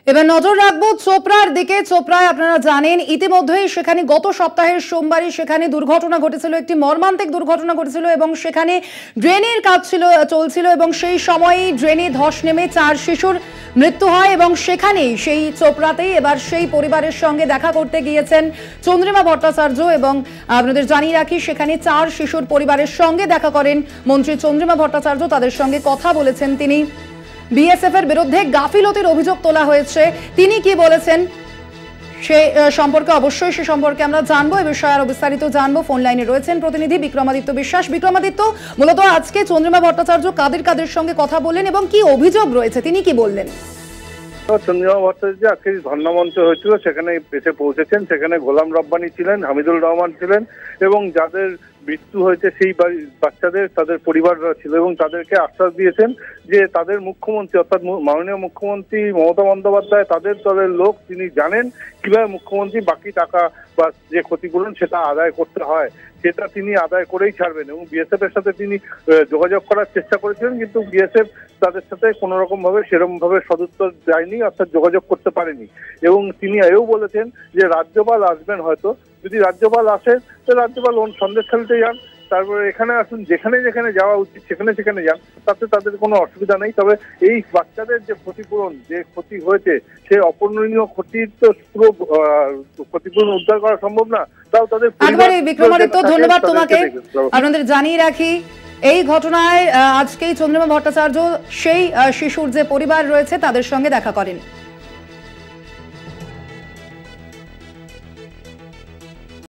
এবার নজর রাখবো চোপড়ার দিকে। চোপড়ায় আপনারা জানেন ইতিমধ্যেই সেখানে গত সপ্তাহের সোমবারই সেখানে দুর্ঘটনা ঘটেছিল, একটি মর্মান্তিক দুর্ঘটনা ঘটেছিল এবং সেখানে ড্রেনের কাজ চলছিল এবং সেই সময়ই ড্রেনে ধস নেমে 4 শিশুর মৃত্যু হয় এবং সেখানেই সেই চোপড়াতেই এবার সেই পরিবারের সঙ্গে দেখা করতে গিয়েছেন চন্দ্রিমা ভট্টাচার্য। এবং আপনাদের জানিয়ে রাখি সেখানে 4 শিশুর পরিবারের সঙ্গে দেখা করেন মন্ত্রী চন্দ্রিমা ভট্টাচার্য, তাদের সঙ্গে কথা বলেছেন তিনি। বিএসএফ এর বিরুদ্ধে গাফিলতির অভিযোগ তোলা হয়েছে, তিনি কি বলেছেন সে সম্পর্কে অবশ্যই সে সম্পর্কে আমরা জানবো, এ বিষয়ে আরো বিস্তারিত জানবো। ফোন লাইনে রয়েছেন প্রতিনিধি বিক্রমাদিত্য বিশ্বাস। বিক্রমাদিত্য, মূলত আজকে চন্দ্রিমা ভট্টাচার্য কাদের সঙ্গে কথা বললেন এবং কি অভিযোগ রয়েছে তিনি কি বললেন? চন্দ্রিমা ভট্টাচার্য আজকে ধর্ণামঞ্চ হয়েছিল, সেখানে এসে পৌঁছেছেন। সেখানে গোলাম রব্বানী ছিলেন, হামিদুল রহমান ছিলেন এবং যাদের মৃত্যু হয়েছে সেই বাচ্চাদের তাদের পরিবাররা ছিল এবং তাদেরকে আশ্বাস দিয়েছেন যে তাদের মুখ্যমন্ত্রী অর্থাৎ মাননীয় মুখ্যমন্ত্রী মমতা বন্দ্যোপাধ্যায় তাদের দলের লোক, তিনি জানেন কিভাবে মুখ্যমন্ত্রী বাকি টাকা বা যে ক্ষতিপূরণ সেটা আদায় করতে হয়, সেটা তিনি আদায় করেই ছাড়বেন। এবং বিএসএফ এর সাথে তিনি যোগাযোগ করার চেষ্টা করেছিলেন, কিন্তু বিএসএফ তাদের সাথে কোনো রকম ভাবে সেরকম ভাবে সদুত্তর দেয়নি, অর্থাৎ যোগাযোগ করতে পারেনি। এবং তিনি এও বলেছেন যে রাজ্যপাল আসবেন, হয়তো যদি রাজ্যপাল আসেন তো রাজ্যপাল সন্দেশখালিতে যান, তারপরে এখানে আসুন, যেখানে যেখানে যাওয়া উচিত সেখানে সেখানে যান, তাতে তাদের কোনো অসুবিধা নেই। তবে এই বাচ্চাদের যে ক্ষতিপূরণ, যে ক্ষতি হয়েছে সে অপূরণীয় ক্ষতির তো পুরো ক্ষতিপূরণ উদ্ধার করা সম্ভব না, তাও তাদের বিক্রমাদিত্য ধন্যবাদ তোমাকে। আপনাদের জানিয়ে রাখি এই ঘটনায় আজকেই চন্দ্রিমা ভট্টাচার্য সেই শিশুর যে পরিবার রয়েছে তাদের সঙ্গে দেখা করেন।